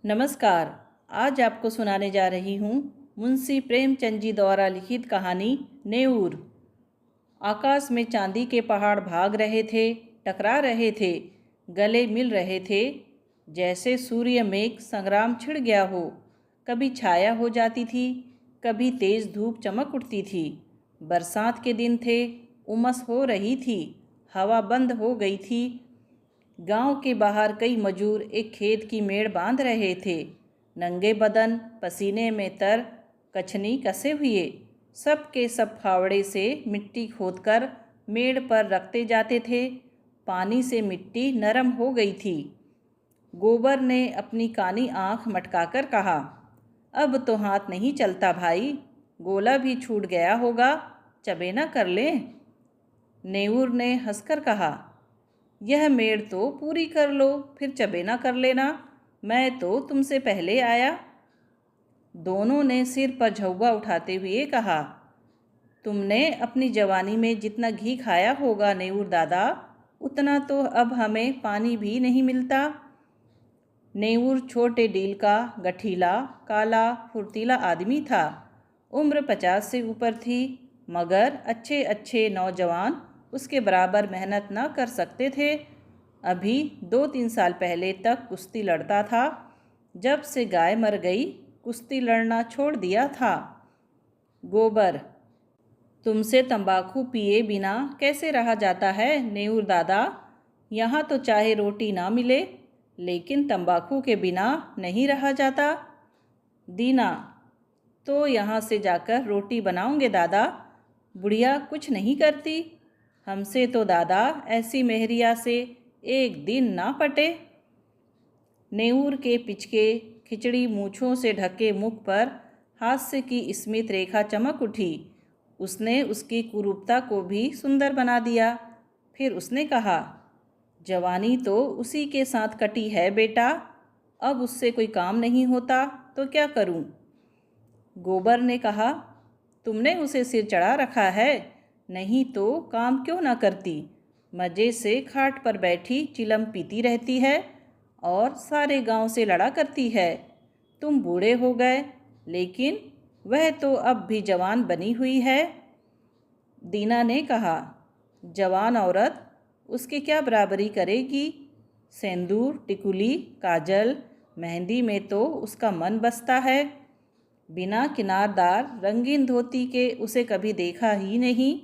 नमस्कार। आज आपको सुनाने जा रही हूँ मुंशी प्रेमचंद जी द्वारा लिखित कहानी नेऊर। आकाश में चांदी के पहाड़ भाग रहे थे, टकरा रहे थे, गले मिल रहे थे। जैसे सूर्य मेघ संग्राम छिड़ गया हो। कभी छाया हो जाती थी, कभी तेज धूप चमक उठती थी। बरसात के दिन थे, उमस हो रही थी, हवा बंद हो गई थी। गांव के बाहर कई मजूर एक खेत की मेड़ बांध रहे थे। नंगे बदन, पसीने में तर, कछनी कसे हुए, सब के सब फावड़े से मिट्टी खोदकर मेड़ पर रखते जाते थे। पानी से मिट्टी नरम हो गई थी। गोबर ने अपनी कानी आंख मटकाकर कहा, अब तो हाथ नहीं चलता भाई, गोला भी छूट गया होगा, चबेना कर ले। नेऊर ने हंसकर कहा, यह मेड़ तो पूरी कर लो, फिर चबेना कर लेना, मैं तो तुमसे पहले आया। दोनों ने सिर पर झौवा उठाते हुए कहा, तुमने अपनी जवानी में जितना घी खाया होगा नेऊर दादा, उतना तो अब हमें पानी भी नहीं मिलता। नेऊर छोटे डील का गठीला, काला, फुर्तीला आदमी था। उम्र 50 से ऊपर थी, मगर अच्छे अच्छे नौजवान उसके बराबर मेहनत न कर सकते थे। अभी 2-3 साल पहले तक कुश्ती लड़ता था। जब से गाय मर गई, कुश्ती लड़ना छोड़ दिया था। गोबर, तुमसे तंबाकू पिए बिना कैसे रहा जाता है नेऊर दादा? यहाँ तो चाहे रोटी ना मिले, लेकिन तंबाकू के बिना नहीं रहा जाता। दीना, तो यहाँ से जाकर रोटी बनाओगे दादा? बुढ़िया कुछ नहीं करती। हमसे तो दादा ऐसी मेहरिया से एक दिन ना पटे। नेऊर के पिचके खिचड़ी मूछों से ढके मुख पर हास्य की स्मित रेखा चमक उठी। उसने उसकी कुरूपता को भी सुंदर बना दिया। फिर उसने कहा, जवानी तो उसी के साथ कटी है बेटा, अब उससे कोई काम नहीं होता तो क्या करूं? गोबर ने कहा, तुमने उसे सिर चढ़ा रखा है, नहीं तो काम क्यों ना करती? मज़े से खाट पर बैठी चिलम पीती रहती है और सारे गांव से लड़ा करती है। तुम बूढ़े हो गए, लेकिन वह तो अब भी जवान बनी हुई है। दीना ने कहा, जवान औरत उसकी क्या बराबरी करेगी? सेंदूर, टिकुली, काजल, मेहंदी में तो उसका मन बसता है। बिना किनारदार रंगीन धोती के उसे कभी देखा ही नहीं।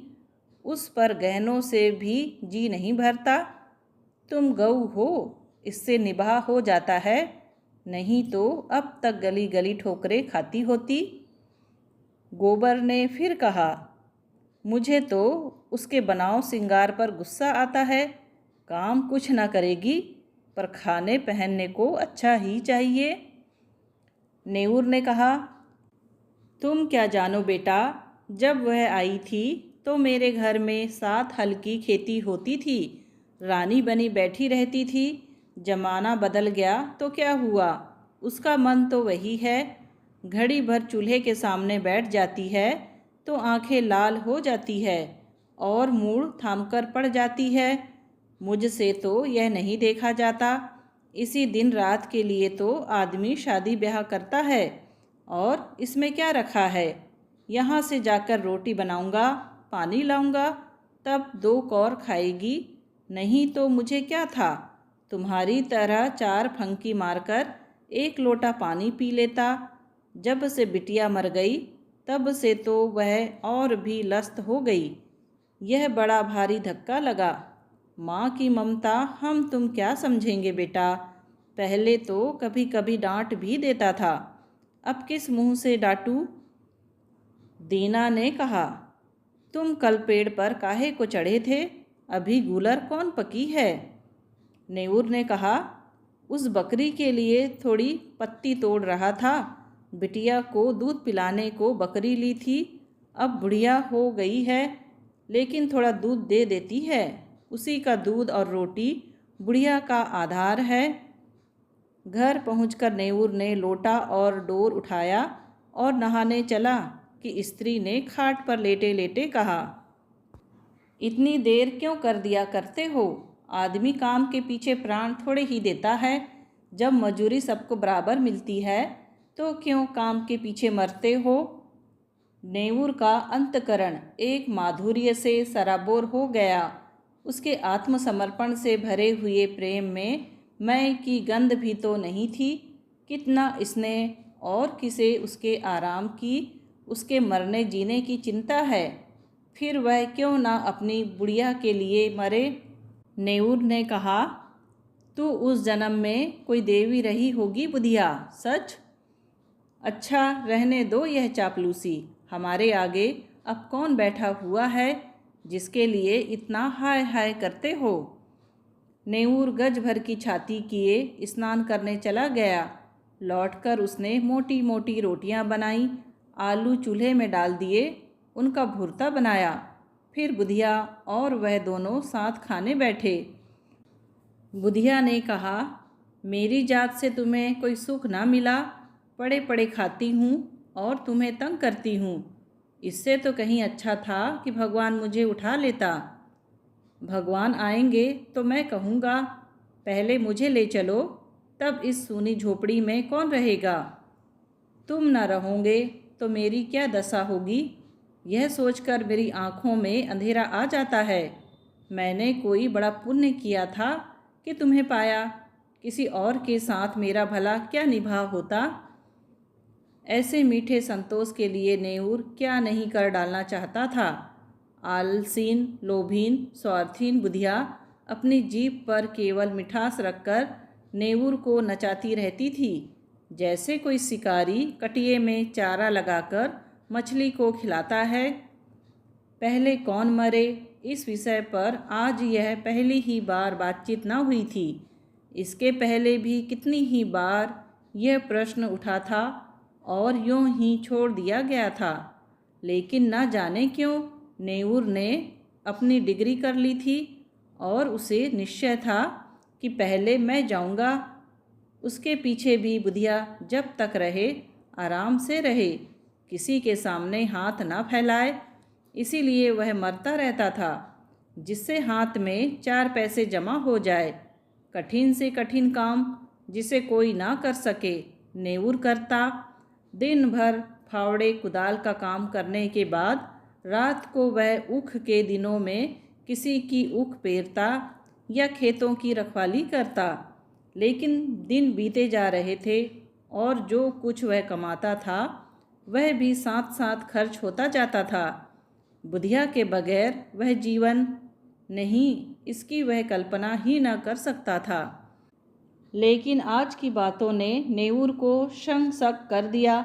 उस पर गहनों से भी जी नहीं भरता। तुम गऊ हो, इससे निबाह हो जाता है, नहीं तो अब तक गली गली ठोकरें खाती होती। गोबर ने फिर कहा, मुझे तो उसके बनाव सिंगार पर गुस्सा आता है। काम कुछ ना करेगी, पर खाने पहनने को अच्छा ही चाहिए। नेऊर ने कहा, तुम क्या जानो बेटा, जब वह आई थी तो मेरे घर में 7 हल की खेती होती थी, रानी बनी बैठी रहती थी। जमाना बदल गया तो क्या हुआ, उसका मन तो वही है। घड़ी भर चूल्हे के सामने बैठ जाती है तो आंखें लाल हो जाती है और मुड़ थामकर पड़ जाती है। मुझसे तो यह नहीं देखा जाता। इसी दिन रात के लिए तो आदमी शादी ब्याह करता है, और इसमें क्या रखा है? यहाँ से जाकर रोटी बनाऊंगा, पानी लाऊंगा, तब 2 कौर खाएगी, नहीं तो मुझे क्या था, तुम्हारी तरह 4 फंकी मारकर 1 लोटा पानी पी लेता। जब से बिटिया मर गई, तब से तो वह और भी लस्त हो गई। यह बड़ा भारी धक्का लगा। माँ की ममता हम तुम क्या समझेंगे बेटा? पहले तो कभी कभी डांट भी देता था, अब किस मुंह से डांटूं? दीना ने कहा, तुम कल पेड़ पर काहे को चढ़े थे, अभी गूलर कौन पकी है? नेऊर ने कहा, उस बकरी के लिए थोड़ी पत्ती तोड़ रहा था। बिटिया को दूध पिलाने को बकरी ली थी, अब बुढ़िया हो गई है, लेकिन थोड़ा दूध दे देती है। उसी का दूध और रोटी बुढ़िया का आधार है। घर पहुंचकर नेऊर ने लोटा और डोर उठाया और नहाने चला कि स्त्री ने खाट पर लेटे लेटे कहा, इतनी देर क्यों कर दिया करते हो? आदमी काम के पीछे प्राण थोड़े ही देता है। जब मजूरी सबको बराबर मिलती है तो क्यों काम के पीछे मरते हो। नेऊर का अंतकरण एक माधुर्य से सराबोर हो गया। उसके आत्मसमर्पण से भरे हुए प्रेम में मैं की गंध भी तो नहीं थी। कितना स्नेह और किसे उसके आराम की, उसके मरने जीने की चिंता है। फिर वह क्यों ना अपनी बुढ़िया के लिए मरे। नेऊर ने कहा, तू उस जन्म में कोई देवी रही होगी बुधिया, सच। अच्छा रहने दो यह चापलूसी। हमारे आगे अब कौन बैठा हुआ है जिसके लिए इतना हाय हाय करते हो। नेऊर गज भर की छाती किए स्नान करने चला गया। लौटकर उसने मोटी मोटी रोटियां बनाई, आलू चूल्हे में डाल दिए, उनका भुर्ता बनाया। फिर बुधिया और वह दोनों साथ खाने बैठे। बुधिया ने कहा, मेरी जात से तुम्हें कोई सुख ना मिला। पड़े पड़े खाती हूँ और तुम्हें तंग करती हूँ। इससे तो कहीं अच्छा था कि भगवान मुझे उठा लेता। भगवान आएंगे तो मैं कहूँगा, पहले मुझे ले चलो, तब इस सूनी झोपड़ी में कौन रहेगा। तुम न रहोगे तो मेरी क्या दशा होगी। यह सोचकर मेरी आँखों में अंधेरा आ जाता है। मैंने कोई बड़ा पुण्य किया था कि तुम्हें पाया। किसी और के साथ मेरा भला क्या निभा होता। ऐसे मीठे संतोष के लिए नेऊर क्या नहीं कर डालना चाहता था। आलसीन, लोभीन, स्वार्थीन बुधिया अपनी जीभ पर केवल मिठास रखकर नेऊर को नचाती रहती थी, जैसे कोई शिकारी कटिये में चारा लगाकर मछली को खिलाता है। पहले कौन मरे, इस विषय पर आज यह पहली ही बार बातचीत न हुई थी। इसके पहले भी कितनी ही बार यह प्रश्न उठा था और यूं ही छोड़ दिया गया था। लेकिन न जाने क्यों नेऊर ने अपनी डिग्री कर ली थी और उसे निश्चय था कि पहले मैं जाऊंगा। उसके पीछे भी बुधिया जब तक रहे आराम से रहे, किसी के सामने हाथ ना फैलाए। इसीलिए वह मरता रहता था, जिससे हाथ में 4 पैसे जमा हो जाए। कठिन से कठिन काम जिसे कोई ना कर सके, नेऊर करता। दिन भर फावड़े कुदाल का काम करने के बाद रात को वह ऊख के दिनों में किसी की ऊख पेरता या खेतों की रखवाली करता। लेकिन दिन बीते जा रहे थे और जो कुछ वह कमाता था वह भी साथ साथ खर्च होता जाता था। बुधिया के बगैर वह जीवन नहीं, इसकी वह कल्पना ही न कर सकता था। लेकिन आज की बातों ने नेऊर को शंक शक कर दिया।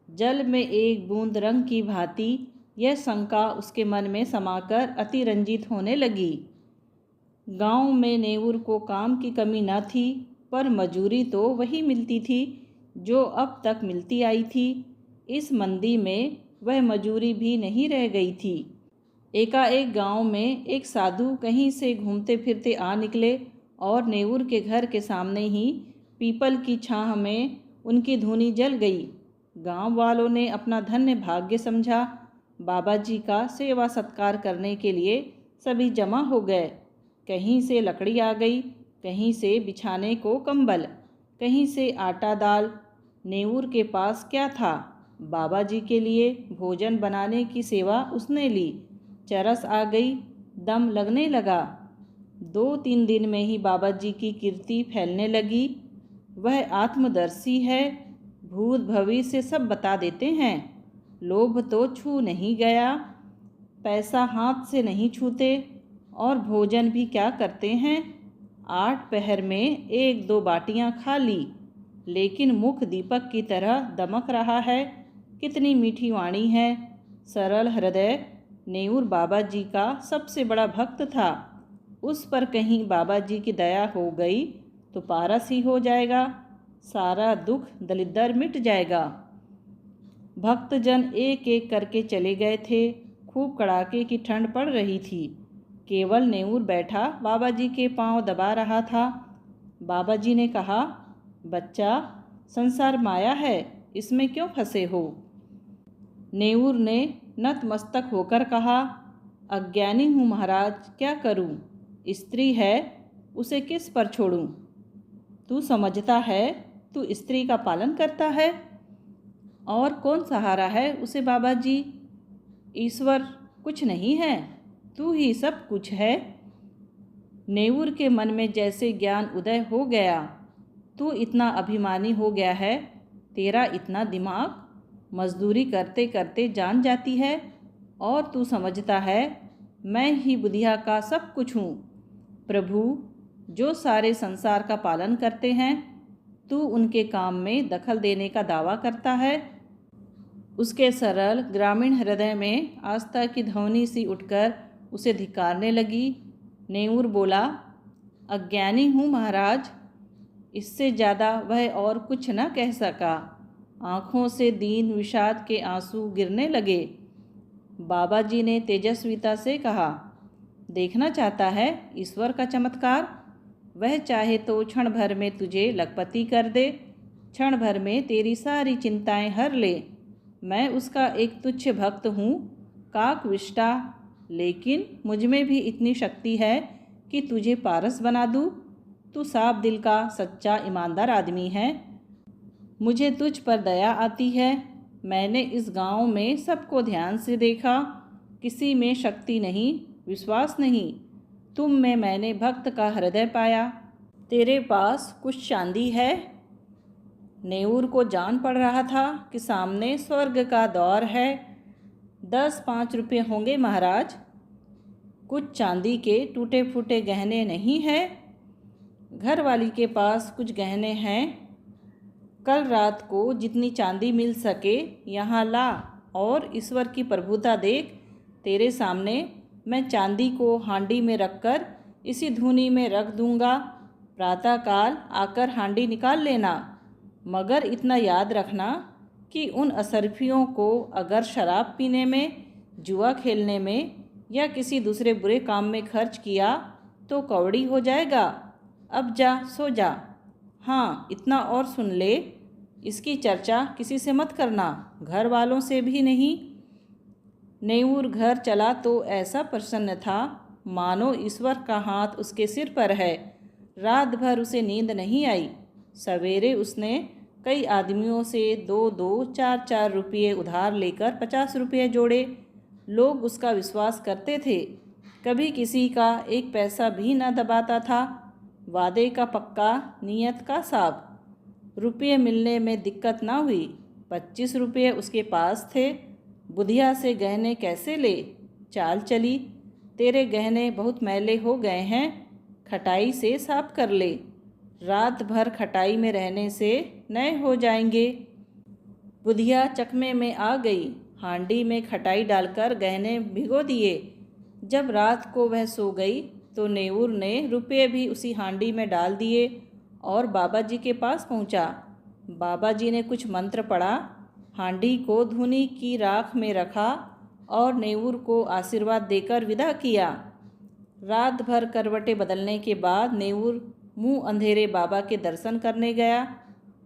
जल में एक बूंद रंग की भांति यह शंका उसके मन में समाकर अतिरंजित होने लगी। गांव में नेऊर को काम की कमी न थी, पर मजूरी तो वही मिलती थी जो अब तक मिलती आई थी। इस मंदी में वह मजूरी भी नहीं रह गई थी। एकाएक गांव में एक साधु कहीं से घूमते फिरते आ निकले और नेऊर के घर के सामने ही पीपल की छाह में उनकी धूनी जल गई। गांव वालों ने अपना धन्य भाग्य समझा। बाबा जी का सेवा सत्कार करने के लिए सभी जमा हो गए। कहीं से लकड़ी आ गई, कहीं से बिछाने को कंबल, कहीं से आटा दाल। नेऊर के पास क्या था, बाबा जी के लिए भोजन बनाने की सेवा उसने ली। चरस आ गई, दम लगने लगा। 2-3 दिन में ही बाबा जी की कीर्ति फैलने लगी। वह आत्मदर्शी है, भूत भविष्य सब बता देते हैं। लोभ तो छू नहीं गया, पैसा हाथ से नहीं छूते, और भोजन भी क्या करते हैं। 8 पहर में 1-2 बाटियां खा ली, लेकिन मुख दीपक की तरह दमक रहा है। कितनी मीठी वाणी है, सरल हृदय। नेऊर बाबा जी का सबसे बड़ा भक्त था। उस पर कहीं बाबा जी की दया हो गई तो पारस ही हो जाएगा, सारा दुख दलिद्दर मिट जाएगा। भक्तजन एक एक करके चले गए थे। खूब कड़ाके की ठंड पड़ रही थी। केवल नेऊर बैठा बाबा जी के पांव दबा रहा था। बाबा जी ने कहा, बच्चा, संसार माया है, इसमें क्यों फंसे हो। नेऊर ने नतमस्तक होकर कहा, अज्ञानी हूँ महाराज, क्या करूँ। स्त्री है, उसे किस पर छोड़ूं। तू समझता है तू स्त्री का पालन करता है? और कौन सहारा है उसे बाबा जी? ईश्वर कुछ नहीं है, तू ही सब कुछ है। नेऊर के मन में जैसे ज्ञान उदय हो गया। तू इतना अभिमानी हो गया है, तेरा इतना दिमाग, मजदूरी करते करते जान जाती है और तू समझता है मैं ही बुधिया का सब कुछ हूँ। प्रभु जो सारे संसार का पालन करते हैं, तू उनके काम में दखल देने का दावा करता है। उसके सरल ग्रामीण हृदय में आस्था की ध्वनि सी उठकर उसे धिक्कारने लगी। नेऊर बोला, अज्ञानी हूँ महाराज। इससे ज़्यादा वह और कुछ न कह सका। आँखों से दीन विषाद के आंसू गिरने लगे। बाबा जी ने तेजस्विता से कहा, देखना चाहता है ईश्वर का चमत्कार? वह चाहे तो क्षण भर में तुझे लखपति कर दे, क्षण भर में तेरी सारी चिंताएं हर ले। मैं उसका एक तुच्छ भक्त हूँ, काकविष्टा, लेकिन मुझ में भी इतनी शक्ति है कि तुझे पारस बना दूँ। तू साफ दिल का सच्चा ईमानदार आदमी है। मुझे तुझ पर दया आती है। मैंने इस गांव में सबको ध्यान से देखा, किसी में शक्ति नहीं, विश्वास नहीं। तुम में मैंने भक्त का हृदय पाया। तेरे पास कुछ चांदी है? नेऊर को जान पड़ रहा था कि सामने स्वर्ग का द्वार है। 10-5 रुपये होंगे महाराज। कुछ चांदी के टूटे फूटे गहने नहीं हैं? घर वाली के पास कुछ गहने हैं। कल रात को जितनी चांदी मिल सके यहाँ ला और ईश्वर की प्रभुता देख। तेरे सामने मैं चांदी को हांडी में रखकर इसी धूनी में रख दूंगा। प्रातःकाल आकर हांडी निकाल लेना, मगर इतना याद रखना कि उन असरफियों को अगर शराब पीने में, जुआ खेलने में या किसी दूसरे बुरे काम में खर्च किया तो कौड़ी हो जाएगा। अब जा सो जा। हाँ, इतना और सुन ले, इसकी चर्चा किसी से मत करना, घर वालों से भी नहीं। नेऊर घर चला तो ऐसा प्रसन्न था मानो ईश्वर का हाथ उसके सिर पर है। रात भर उसे नींद नहीं आई। सवेरे उसने कई आदमियों से 2-2, 4-4 रुपये उधार लेकर 50 रुपये जोड़े। लोग उसका विश्वास करते थे, कभी किसी का एक पैसा भी न दबाता था। वादे का पक्का, नियत का साफ। रुपये मिलने में दिक्कत ना हुई। 25 रुपये उसके पास थे। बुधिया से गहने कैसे ले? चाल चली, तेरे गहने बहुत मैले हो गए हैं, खटाई से साफ कर ले। रात भर खटाई में रहने से नए हो जाएंगे। बुधिया चकमे में आ गई। हांडी में खटाई डालकर गहने भिगो दिए। जब रात को वह सो गई तो नेऊर ने रुपये भी उसी हांडी में डाल दिए और बाबा जी के पास पहुंचा। बाबा जी ने कुछ मंत्र पढ़ा, हांडी को धूनी की राख में रखा और नेऊर को आशीर्वाद देकर विदा किया। रात भर करवटें बदलने के बाद नेऊर मुंह अंधेरे बाबा के दर्शन करने गया,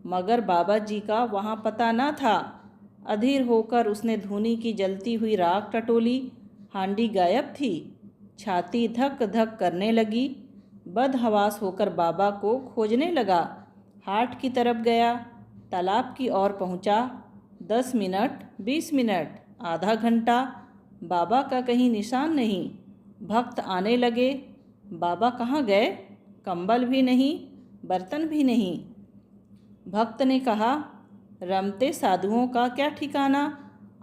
मगर बाबा जी का वहाँ पता न था। अधीर होकर उसने धूनी की जलती हुई राख टटोली। हांडी गायब थी। छाती धक धक करने लगी। बदहवास होकर बाबा को खोजने लगा। हाट की तरफ गया, तालाब की ओर पहुंचा। 10 मिनट, 20 मिनट, आधा घंटा, बाबा का कहीं निशान नहीं। भक्त आने लगे। बाबा कहाँ गए? कंबल भी नहीं, बर्तन भी नहीं। भक्त ने कहा, रमते साधुओं का क्या ठिकाना?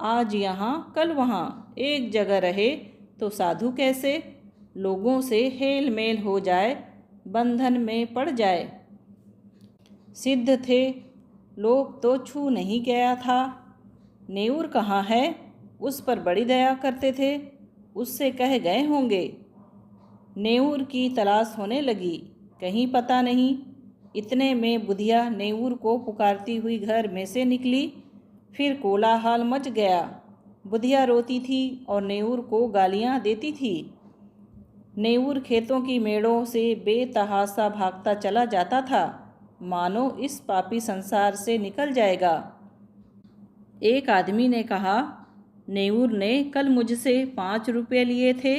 आज यहाँ कल वहाँ, एक जगह रहे तो साधु कैसे? लोगों से हेल मेल हो जाए, बंधन में पड़ जाए। सिद्ध थे, लोग तो छू नहीं गया था। नेऊर कहाँ है? उस पर बड़ी दया करते थे, उससे कह गए होंगे। नेऊर की तलाश होने लगी, कहीं पता नहीं। इतने में बुधिया नेऊर को पुकारती हुई घर में से निकली। फिर कोलाहल मच गया। बुधिया रोती थी और नेऊर को गालियाँ देती थी। नेऊर खेतों की मेड़ों से बेतहासा भागता चला जाता था, मानो इस पापी संसार से निकल जाएगा। एक आदमी ने कहा, नेऊर ने कल मुझसे 5 रुपये लिए थे,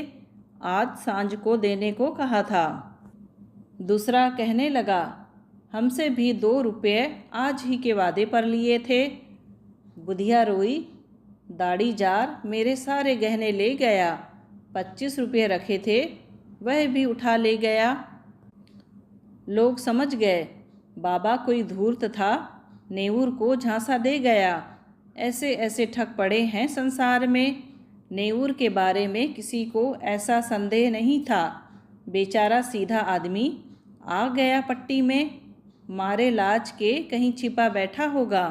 आज सांझ को देने को कहा था। दूसरा कहने लगा, हमसे भी 2 रुपये आज ही के वादे पर लिए थे। बुधिया रोई, दाढ़ी जार मेरे सारे गहने ले गया। 25 रुपये रखे थे वह भी उठा ले गया। लोग समझ गए बाबा कोई धूर्त था, नेऊर को झांसा दे गया। ऐसे ऐसे ठग पड़े हैं संसार में। नेऊर के बारे में किसी को ऐसा संदेह नहीं था। बेचारा सीधा आदमी आ गया पट्टी में, मारे लाज के कहीं छिपा बैठा होगा।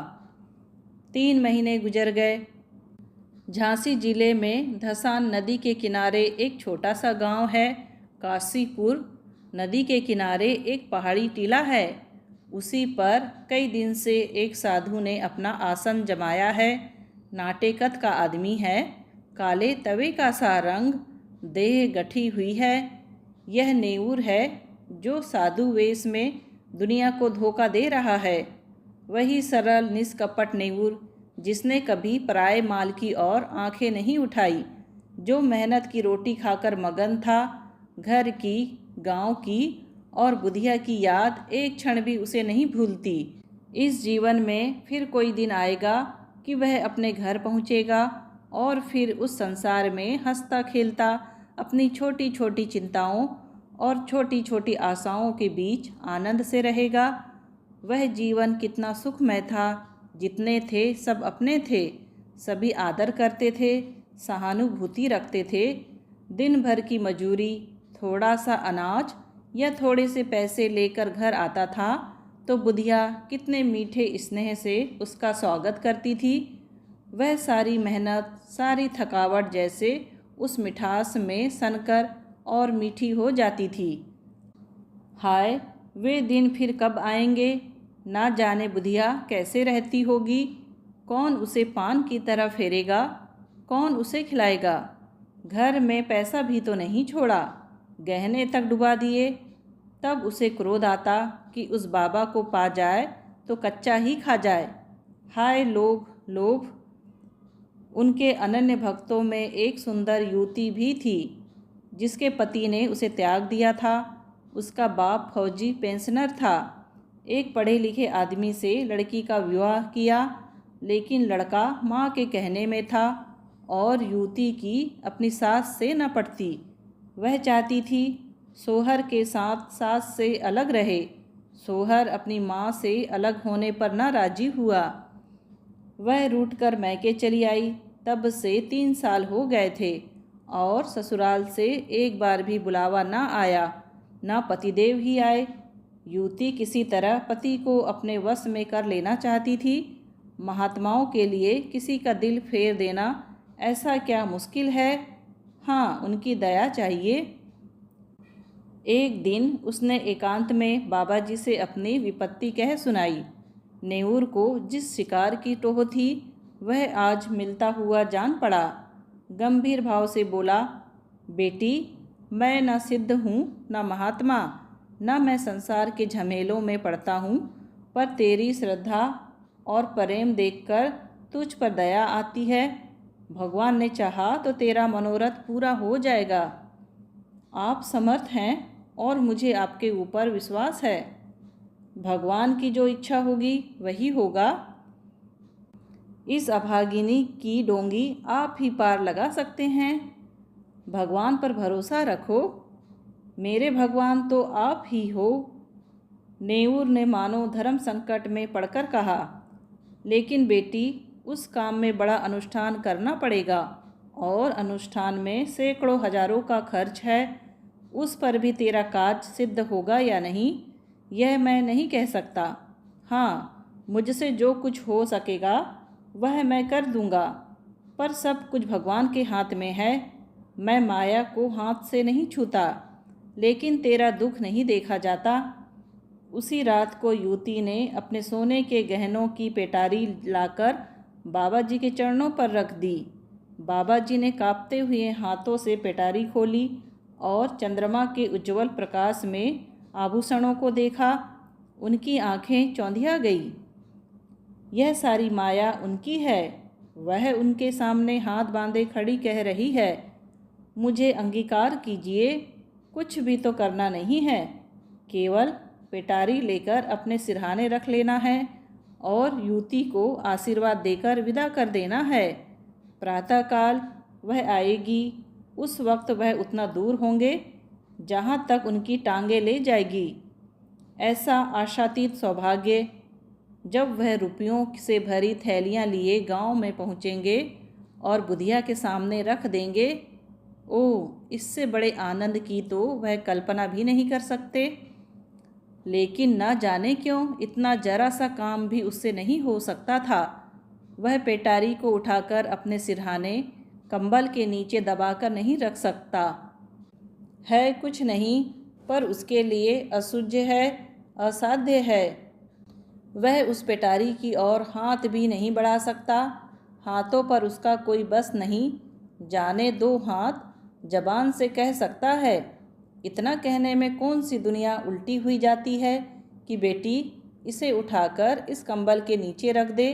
3 महीने गुजर गए। झांसी जिले में धसान नदी के किनारे एक छोटा सा गांव है, काशीपुर। नदी के किनारे एक पहाड़ी टीला है। उसी पर कई दिन से एक साधु ने अपना आसन जमाया है। नाटेकत का आदमी है, काले तवे का सा रंग, देह गठी हुई है। यह नेऊर है जो साधु वेश में दुनिया को धोखा दे रहा है। वही सरल निष्कपट नेऊर जिसने कभी पराये माल की ओर आंखें नहीं उठाई, जो मेहनत की रोटी खाकर मगन था। घर की, गांव की और बुधिया की याद एक क्षण भी उसे नहीं भूलती। इस जीवन में फिर कोई दिन आएगा कि वह अपने घर पहुँचेगा और फिर उस संसार में हंसता खेलता अपनी छोटी छोटी चिंताओं और छोटी छोटी आशाओं के बीच आनंद से रहेगा। वह जीवन कितना सुखमय था। जितने थे सब अपने थे, सभी आदर करते थे, सहानुभूति रखते थे। दिन भर की मजूरी, थोड़ा सा अनाज या थोड़े से पैसे लेकर घर आता था तो बुधिया कितने मीठे स्नेह से उसका स्वागत करती थी। वह सारी मेहनत, सारी थकावट जैसे उस मिठास में सनकर और मीठी हो जाती थी। हाय, वे दिन फिर कब आएंगे? ना जाने बुधिया कैसे रहती होगी। कौन उसे पान की तरह फेरेगा, कौन उसे खिलाएगा। घर में पैसा भी तो नहीं छोड़ा, गहने तक डुबा दिए। तब उसे क्रोध आता कि उस बाबा को पा जाए तो कच्चा ही खा जाए। हाय लोभ, लोभ। उनके अनन्य भक्तों में एक सुंदर युवती भी थी जिसके पति ने उसे त्याग दिया था। उसका बाप फौजी पेंशनर था। एक पढ़े लिखे आदमी से लड़की का विवाह किया, लेकिन लड़का माँ के कहने में था और युवती की अपनी सास से न पटती। वह चाहती थी सोहर के साथ सास से अलग रहे। सोहर अपनी माँ से अलग होने पर न राजी हुआ। वह रूठकर मैके चली आई। तब से 3 साल हो गए थे और ससुराल से एक बार भी बुलावा न आया, न पतिदेव ही आए। युवती किसी तरह पति को अपने वश में कर लेना चाहती थी। महात्माओं के लिए किसी का दिल फेर देना ऐसा क्या मुश्किल है। हाँ, उनकी दया चाहिए। एक दिन उसने एकांत में बाबा जी से अपनी विपत्ति कह सुनाई। नेऊर को जिस शिकार की टोह थी वह आज मिलता हुआ जान पड़ा। गंभीर भाव से बोला, बेटी, मैं न सिद्ध हूँ न महात्मा, न मैं संसार के झमेलों में पड़ता हूँ, पर तेरी श्रद्धा और प्रेम देखकर तुझ पर दया आती है। भगवान ने चाहा तो तेरा मनोरथ पूरा हो जाएगा। आप समर्थ हैं और मुझे आपके ऊपर विश्वास है। भगवान की जो इच्छा होगी वही होगा। इस अभागिनी की डोंगी आप ही पार लगा सकते हैं। भगवान पर भरोसा रखो। मेरे भगवान तो आप ही हो। नेऊर ने मानो धर्म संकट में पड़कर कहा, लेकिन बेटी, उस काम में बड़ा अनुष्ठान करना पड़ेगा और अनुष्ठान में सैकड़ों हजारों का खर्च है। उस पर भी तेरा काज सिद्ध होगा या नहीं, यह मैं नहीं कह सकता। हाँ, मुझसे जो कुछ हो सकेगा वह मैं कर दूंगा, पर सब कुछ भगवान के हाथ में है। मैं माया को हाथ से नहीं छूता, लेकिन तेरा दुख नहीं देखा जाता। उसी रात को युवती ने अपने सोने के गहनों की पेटारी लाकर बाबा जी के चरणों पर रख दी। बाबा जी ने कांपते हुए हाथों से पेटारी खोली और चंद्रमा के उज्जवल प्रकाश में आभूषणों को देखा। उनकी आंखें चौंधिया गई। यह सारी माया उनकी है। वह उनके सामने हाथ बांधे खड़ी कह रही है, मुझे अंगीकार कीजिए। कुछ भी तो करना नहीं है, केवल पेटारी लेकर अपने सिरहाने रख लेना है और युवती को आशीर्वाद देकर विदा कर देना है। प्रातःकाल वह आएगी। उस वक्त वह उतना दूर होंगे जहाँ तक उनकी टांगें ले जाएगी। ऐसा आशातीत सौभाग्य। जब वह रुपयों से भरी थैलियाँ लिए गांव में पहुँचेंगे और बुधिया के सामने रख देंगे, ओह, इससे बड़े आनंद की तो वह कल्पना भी नहीं कर सकते। लेकिन न जाने क्यों इतना जरा सा काम भी उससे नहीं हो सकता था। वह पेटारी को उठाकर अपने सिरहाने कंबल के नीचे दबाकर नहीं रख सकता है। कुछ नहीं, पर उसके लिए असह्य है, असाध्य है। वह उस पेटारी की ओर हाथ भी नहीं बढ़ा सकता। हाथों पर उसका कोई बस नहीं। जाने दो हाथ, जबान से कह सकता है। इतना कहने में कौन सी दुनिया उल्टी हुई जाती है कि बेटी इसे उठाकर इस कंबल के नीचे रख दे।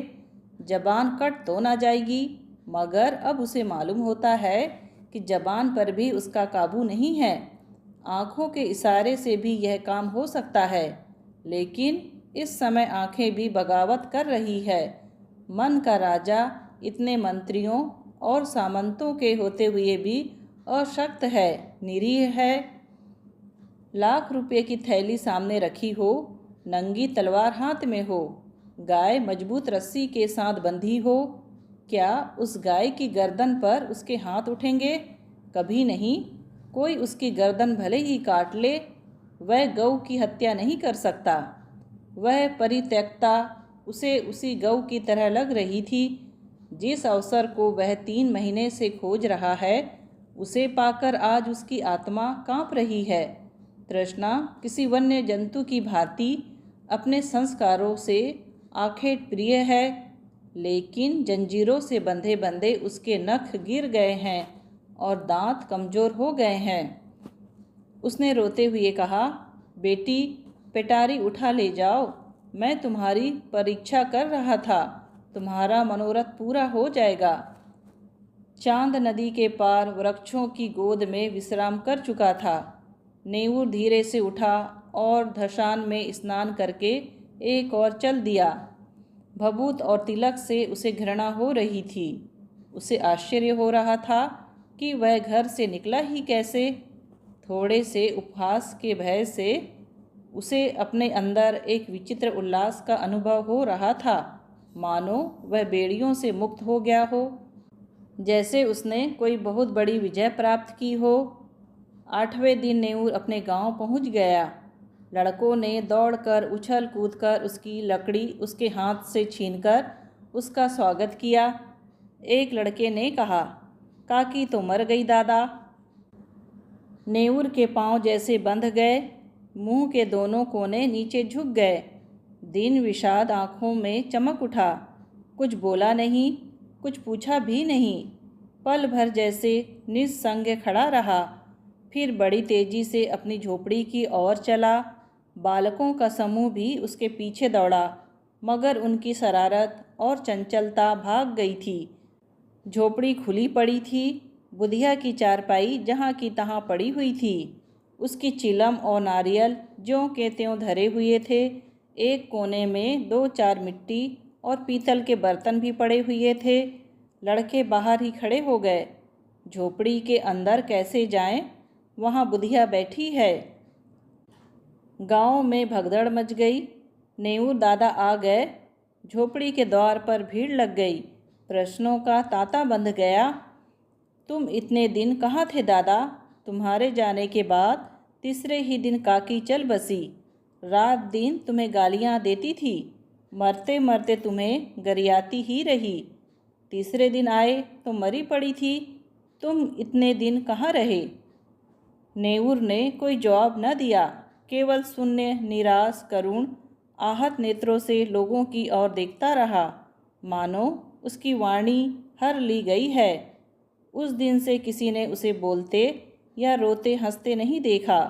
जबान कट तो ना जाएगी, मगर अब उसे मालूम होता है कि जबान पर भी उसका काबू नहीं है। आँखों के इशारे से भी यह काम हो सकता है, लेकिन इस समय आँखें भी बगावत कर रही है। मन का राजा इतने मंत्रियों और सामंतों के होते हुए भी अशक्त है, निरीह है। लाख रुपये की थैली सामने रखी हो, नंगी तलवार हाथ में हो, गाय मजबूत रस्सी के साथ बंधी हो, क्या उस गाय की गर्दन पर उसके हाथ उठेंगे? कभी नहीं। कोई उसकी गर्दन भले ही काट ले, वह गऊ की हत्या नहीं कर सकता। वह परित्यक्ता उसे उसी गऊ की तरह लग रही थी। जिस अवसर को वह 3 महीने से खोज रहा है, उसे पाकर आज उसकी आत्मा कांप रही है। तृष्णा किसी वन्य जंतु की भांति अपने संस्कारों से आखेट प्रिय है, लेकिन जंजीरों से बंधे बंधे उसके नख गिर गए हैं और दांत कमज़ोर हो गए हैं। उसने रोते हुए कहा, बेटी, पेटारी उठा ले जाओ। मैं तुम्हारी परीक्षा कर रहा था। तुम्हारा मनोरथ पूरा हो जाएगा। चांद नदी के पार वृक्षों की गोद में विश्राम कर चुका था। नेऊर धीरे से उठा और धशान में स्नान करके एक और चल दिया। भभूत और तिलक से उसे घृणा हो रही थी। उसे आश्चर्य हो रहा था कि वह घर से निकला ही कैसे। थोड़े से उपहास के भय से उसे अपने अंदर एक विचित्र उल्लास का अनुभव हो रहा था, मानो वह बेड़ियों से मुक्त हो गया हो, जैसे उसने कोई बहुत बड़ी विजय प्राप्त की हो। 8वें दिन नेऊर अपने गांव पहुंच गया। लड़कों ने दौड़कर उछल कूदकर उसकी लकड़ी उसके हाथ से छीनकर उसका स्वागत किया। एक लड़के ने कहा, काकी तो मर गई दादा। नेऊर के पांव जैसे बंध गए, मुंह के दोनों कोने नीचे झुक गए। दिन विषाद आँखों में चमक उठा। कुछ बोला नहीं, कुछ पूछा भी नहीं। पल भर जैसे निस्संग खड़ा रहा, फिर बड़ी तेजी से अपनी झोपड़ी की ओर चला। बालकों का समूह भी उसके पीछे दौड़ा, मगर उनकी शरारत और चंचलता भाग गई थी। झोपड़ी खुली पड़ी थी। बुधिया की चारपाई जहाँ की तहाँ पड़ी हुई थी। उसकी चिलम और नारियल ज्यों के त्यों धरे हुए थे। एक कोने में 2-4 मिट्टी और पीतल के बर्तन भी पड़े हुए थे। लड़के बाहर ही खड़े हो गए। झोपड़ी के अंदर कैसे जाएं? वहाँ बुधिया बैठी है। गांव में भगदड़ मच गई। नेऊर दादा आ गए। झोपड़ी के द्वार पर भीड़ लग गई। प्रश्नों का तांता बंध गया। तुम इतने दिन कहाँ थे दादा? तुम्हारे जाने के बाद तीसरे ही दिन काकी चल बसी। रात दिन तुम्हें गालियाँ देती थी, मरते मरते तुम्हें गरियाती ही रही। तीसरे दिन आए तो मरी पड़ी थी। तुम इतने दिन कहाँ रहे? नेऊर ने कोई जवाब न दिया, केवल शून्य, निराश, करुण, आहत नेत्रों से लोगों की ओर देखता रहा, मानो उसकी वाणी हर ली गई है। उस दिन से किसी ने उसे बोलते या रोते हंसते नहीं देखा।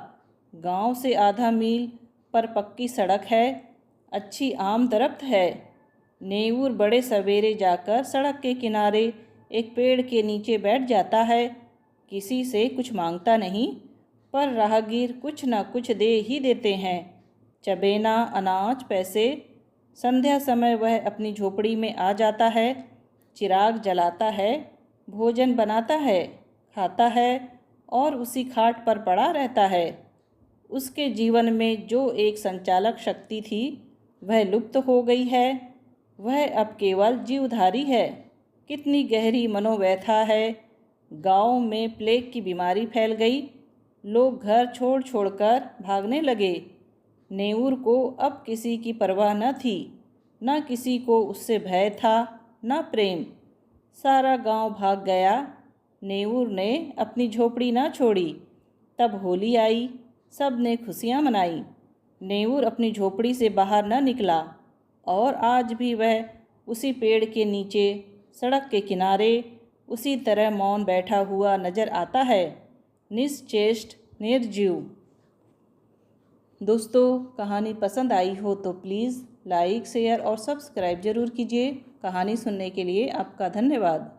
गांव से आधा मील पर पक्की सड़क है, अच्छी आम दरख्त है। नेऊर बड़े सवेरे जाकर सड़क के किनारे एक पेड़ के नीचे बैठ जाता है। किसी से कुछ मांगता नहीं, पर राहगीर कुछ न कुछ दे ही देते हैं। चबेना अनाज पैसे। संध्या समय वह अपनी झोपड़ी में आ जाता है, चिराग जलाता है, भोजन बनाता है, खाता है और उसी खाट पर पड़ा रहता है। उसके जीवन में जो एक संचालक शक्ति थी वह लुप्त हो गई है। वह अब केवल जीवधारी है। कितनी गहरी मनोव्यथा है। गांव में प्लेग की बीमारी फैल गई। लोग घर छोड़ छोड़कर भागने लगे। नेऊर को अब किसी की परवाह न थी, न किसी को उससे भय था, न प्रेम। सारा गांव भाग गया। नेऊर ने अपनी झोपड़ी न छोड़ी। तब होली आई, सब ने खुशियाँ मनाई। नेऊर अपनी झोपड़ी से बाहर न निकला और आज भी वह उसी पेड़ के नीचे सड़क के किनारे उसी तरह मौन बैठा हुआ नजर आता है, निश्चेष्ट, निर्जीव। दोस्तों, कहानी पसंद आई हो तो प्लीज़ लाइक, शेयर और सब्सक्राइब ज़रूर कीजिए। कहानी सुनने के लिए आपका धन्यवाद।